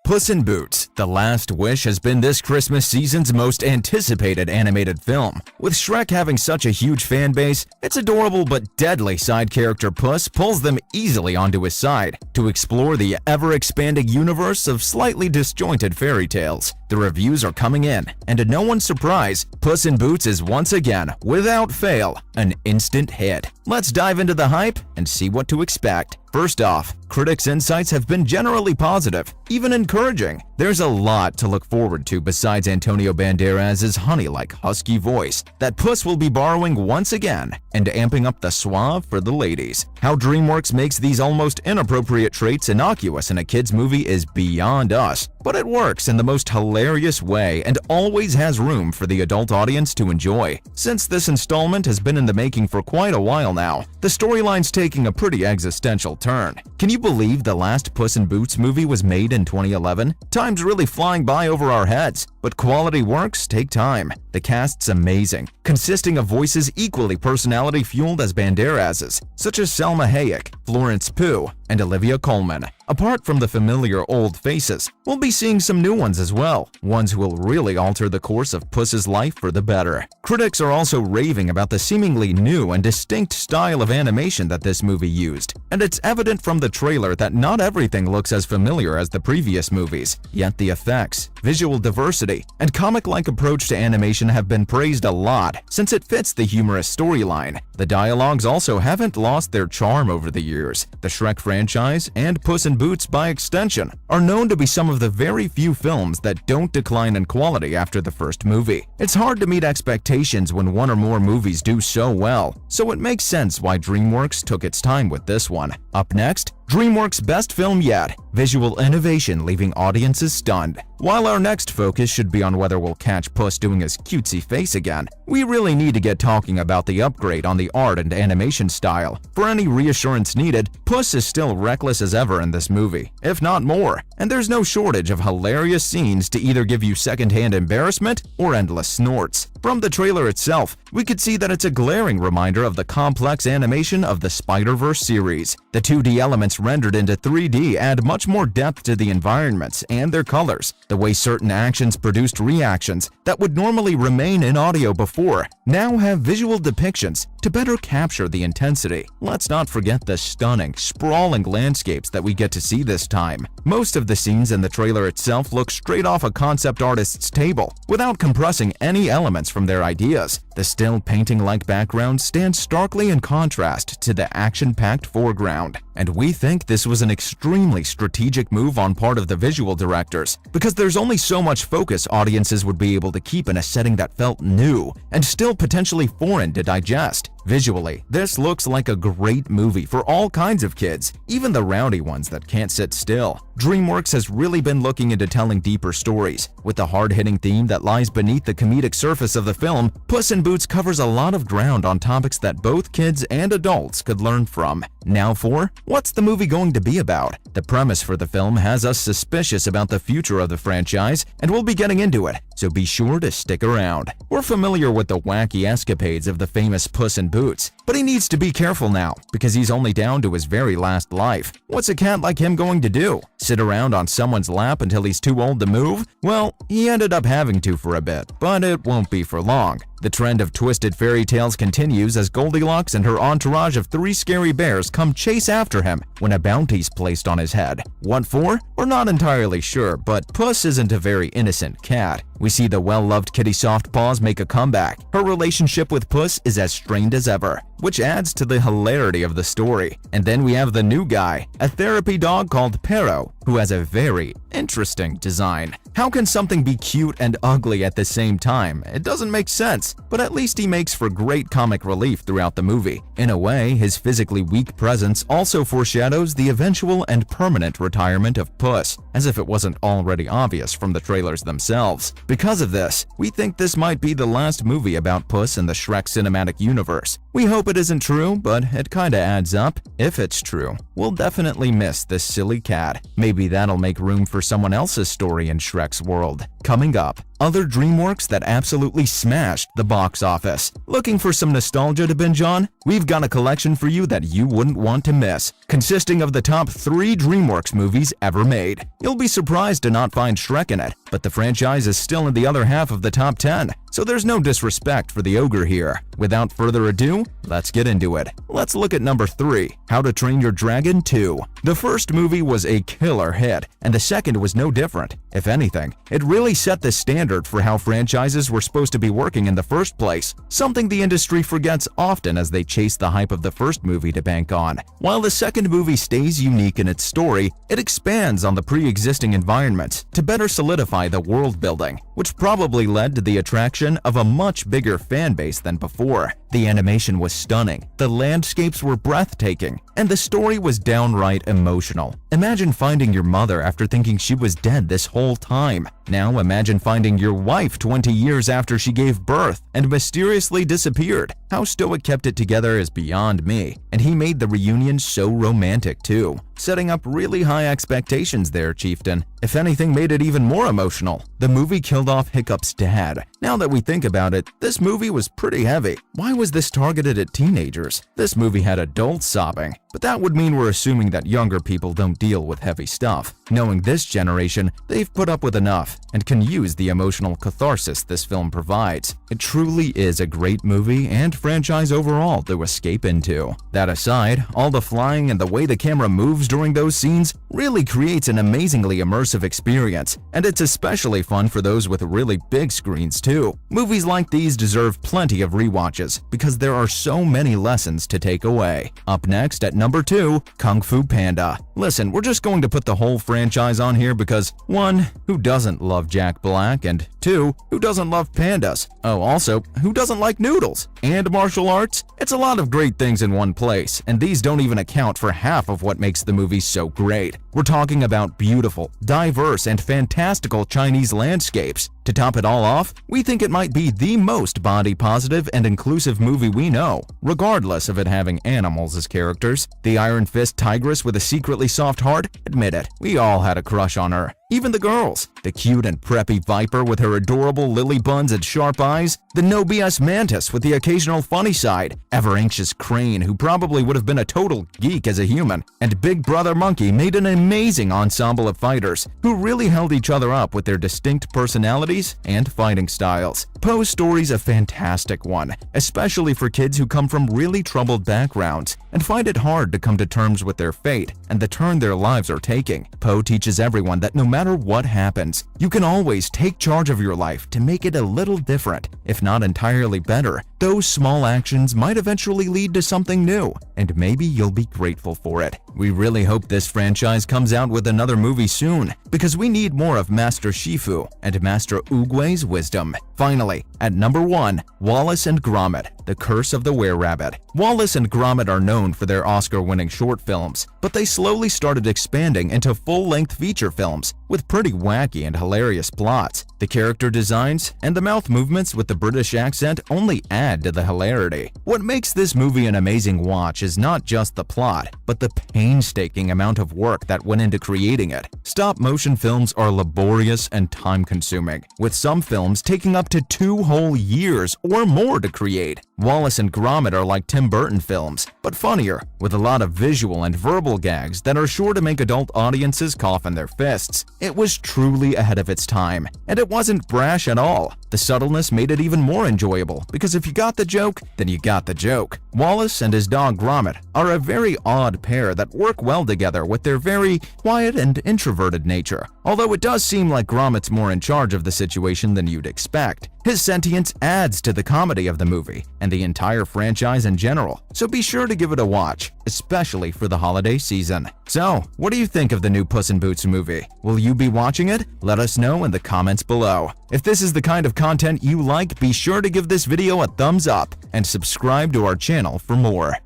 Puss in Boots: The Last Wish has been this Christmas season's most anticipated animated film. With Shrek having such a huge fan base, its adorable but deadly side character Puss pulls them easily onto his side to explore the ever-expanding universe of slightly disjointed fairy tales. The reviews are coming in, and to no one's surprise, Puss in Boots is once again, without fail, an instant hit. Let's dive into the hype and see what to expect. First off, critics' insights have been generally positive, even encouraging. There's a lot to look forward to besides Antonio Banderas' honey-like husky voice that Puss will be borrowing once again and amping up the suave for the ladies. How DreamWorks makes these almost inappropriate traits innocuous in a kid's movie is beyond us, but it works in the most hilarious way and always has room for the adult audience to enjoy. Since this installment has been in the making for quite a while now, the storyline's taking a pretty existential turn. Can you believe the last Puss in Boots movie was made in 2011? Time's really flying by over our heads, but quality works take time. The cast's amazing, consisting of voices equally personality-fueled as Banderas's, such as Selma Hayek, Florence Pugh, and Olivia Colman. Apart from the familiar old faces, we'll be seeing some new ones as well, ones who will really alter the course of Puss's life for the better. Critics are also raving about the seemingly new and distinct style of animation that this movie used, and it's evident from the trailer that not everything looks as familiar as the previous movies, yet the effects, visual diversity, and comic-like approach to animation have been praised a lot since it fits the humorous storyline. The dialogues also haven't lost their charm over the years. The Shrek franchise, and Puss in Boots by extension, are known to be some of the very few films that don't decline in quality after the first movie. It's hard to meet expectations when one or more movies do so well, so it makes sense why DreamWorks took its time with this one. Up next, DreamWorks' best film yet, visual innovation leaving audiences stunned. While our next focus should be on whether we'll catch Puss doing his cutesy face again, we really need to get talking about the upgrade on the art and animation style. For any reassurance needed, Puss is still reckless as ever in this movie, if not more, and there's no shortage of hilarious scenes to either give you secondhand embarrassment or endless snorts. From the trailer itself, we could see that it's a glaring reminder of the complex animation of the Spider-Verse series. The 2D elements rendered into 3D add much more depth to the environments and their colors. The way certain actions produced reactions that would normally remain in audio before now have visual depictions to better capture the intensity. Let's not forget the stunning, sprawling landscapes that we get to see this time. Most of the scenes in the trailer itself look straight off a concept artist's table, without compressing any elements from their ideas. The still painting-like background stands starkly in contrast to the action-packed foreground, and we think this was an extremely strategic move on part of the visual directors, because there's only so much focus audiences would be able to keep in a setting that felt new and still potentially foreign to digest. Visually, this looks like a great movie for all kinds of kids, even the rowdy ones that can't sit still. DreamWorks has really been looking into telling deeper stories. With the hard-hitting theme that lies beneath the comedic surface of the film, Puss in Boots covers a lot of ground on topics that both kids and adults could learn from. Now for, what's the movie going to be about? The premise for the film has us suspicious about the future of the franchise, and we'll be getting into it, so be sure to stick around. We're familiar with the wacky escapades of the famous Puss in Boots, but he needs to be careful now, because he's only down to his very last life. What's a cat like him going to do? Sit around on someone's lap until he's too old to move? Well, he ended up having to for a bit, but it won't be for long. The trend of twisted fairy tales continues as Goldilocks and her entourage of 3 scary bears come chase after him when a bounty's placed on his head. What for? We're not entirely sure, but Puss isn't a very innocent cat. We see the well-loved Kitty Softpaws make a comeback. Her relationship with Puss is as strained as ever, which adds to the hilarity of the story. And then we have the new guy, a therapy dog called Pero, who has a very interesting design. How can something be cute and ugly at the same time? It doesn't make sense, but at least he makes for great comic relief throughout the movie. In a way, his physically weak presence also foreshadows the eventual and permanent retirement of Puss, as if it wasn't already obvious from the trailers themselves. Because of this, we think this might be the last movie about Puss in the Shrek cinematic universe. We hope it isn't true, but it kinda adds up. If it's true, we'll definitely miss this silly cat. Maybe Maybe that'll make room for someone else's story in Shrek's world. Coming up, other DreamWorks that absolutely smashed the box office. Looking for some nostalgia to binge on? We've got a collection for you that you wouldn't want to miss, consisting of the top 3 DreamWorks movies ever made. You'll be surprised to not find Shrek in it, but the franchise is still in the other half of the top 10, so there's no disrespect for the ogre here. Without further ado, let's get into it. Let's look at number 3, How to Train Your Dragon 2. The first movie was a killer hit, and the second was no different. If anything, it really set the standard for how franchises were supposed to be working in the first place, something the industry forgets often as they chase the hype of the first movie to bank on. While the second movie stays unique in its story, it expands on the pre-existing environments to better solidify the world building, which probably led to the attraction of a much bigger fan base than before. The animation was stunning, the landscapes were breathtaking, and the story was downright emotional. Imagine finding your mother after thinking she was dead this whole time. Now imagine finding your wife 20 years after she gave birth and mysteriously disappeared. How Stoic kept it together is beyond me, and he made the reunion so romantic too. Setting up really high expectations there, Chieftain. If anything made it even more emotional, the movie killed off Hiccup's dad. Now that we think about it, this movie was pretty heavy. Why was this targeted at teenagers? This movie had adults sobbing, but that would mean we're assuming that younger people don't deal with heavy stuff. Knowing this generation, they've put up with enough and can use the emotional catharsis this film provides. It truly is a great movie and franchise overall to escape into. That aside, all the flying and the way the camera moves during those scenes really creates an amazingly immersive experience, and it's especially fun for those with really big screens too. Movies like these deserve plenty of rewatches because there are so many lessons to take away. Up next at number 2, Kung Fu Panda. Listen, we're just going to put the whole franchise on here because 1. Who doesn't love Jack Black? And 2. Who doesn't love pandas? Oh, also, who doesn't like noodles? And martial arts? It's a lot of great things in one place, and these don't even account for half of what makes the movie so great. We're talking about beautiful, diverse, and fantastical Chinese landscapes. To top it all off, we think it might be the most body-positive and inclusive movie we know, regardless of it having animals as characters. The Iron Fist tigress with a secretly soft heart? Admit it, we all had a crush on her. Even the girls. The cute and preppy viper with her adorable lily buns and sharp eyes, the no BS mantis with the occasional funny side, ever-anxious crane who probably would have been a total geek as a human, and Big Brother Monkey made an amazing ensemble of fighters who really held each other up with their distinct personalities and fighting styles. Poe's story's a fantastic one, especially for kids who come from really troubled backgrounds and find it hard to come to terms with their fate and the turn their lives are taking. Poe teaches everyone that no matter what happens, you can always take charge of your life to make it a little different, if not entirely better. Those small actions might eventually lead to something new, and maybe you'll be grateful for it. We really hope this franchise comes out with another movie soon, because we need more of Master Shifu and Master Oogway's wisdom. Finally, at number 1, Wallace and Gromit, The Curse of the Were-Rabbit. Wallace and Gromit are known for their Oscar-winning short films, but they slowly started expanding into full-length feature films with pretty wacky and hilarious plots. The character designs and the mouth movements with the British accent only add to the hilarity. What makes this movie an amazing watch is not just the plot, but the painstaking amount of work that went into creating it. Stop-motion films are laborious and time-consuming, with some films taking up to 2 whole years or more to create. Wallace and Gromit are like Tim Burton films, but funnier, with a lot of visual and verbal gags that are sure to make adult audiences cough in their fists. It was truly ahead of its time, and it wasn't brash at all. The subtleness made it even more enjoyable, because if you got the joke, then you got the joke. Wallace and his dog Gromit are a very odd pair that work well together with their very quiet and introverted nature, although it does seem like Gromit's more in charge of the situation than you'd expect. His sentience adds to the comedy of the movie and the entire franchise in general, so be sure to give it a watch, especially for the holiday season. So, what do you think of the new Puss in Boots movie? Will you be watching it? Let us know in the comments below. If this is the kind of content you like, be sure to give this video a thumbs up and subscribe to our channel for more.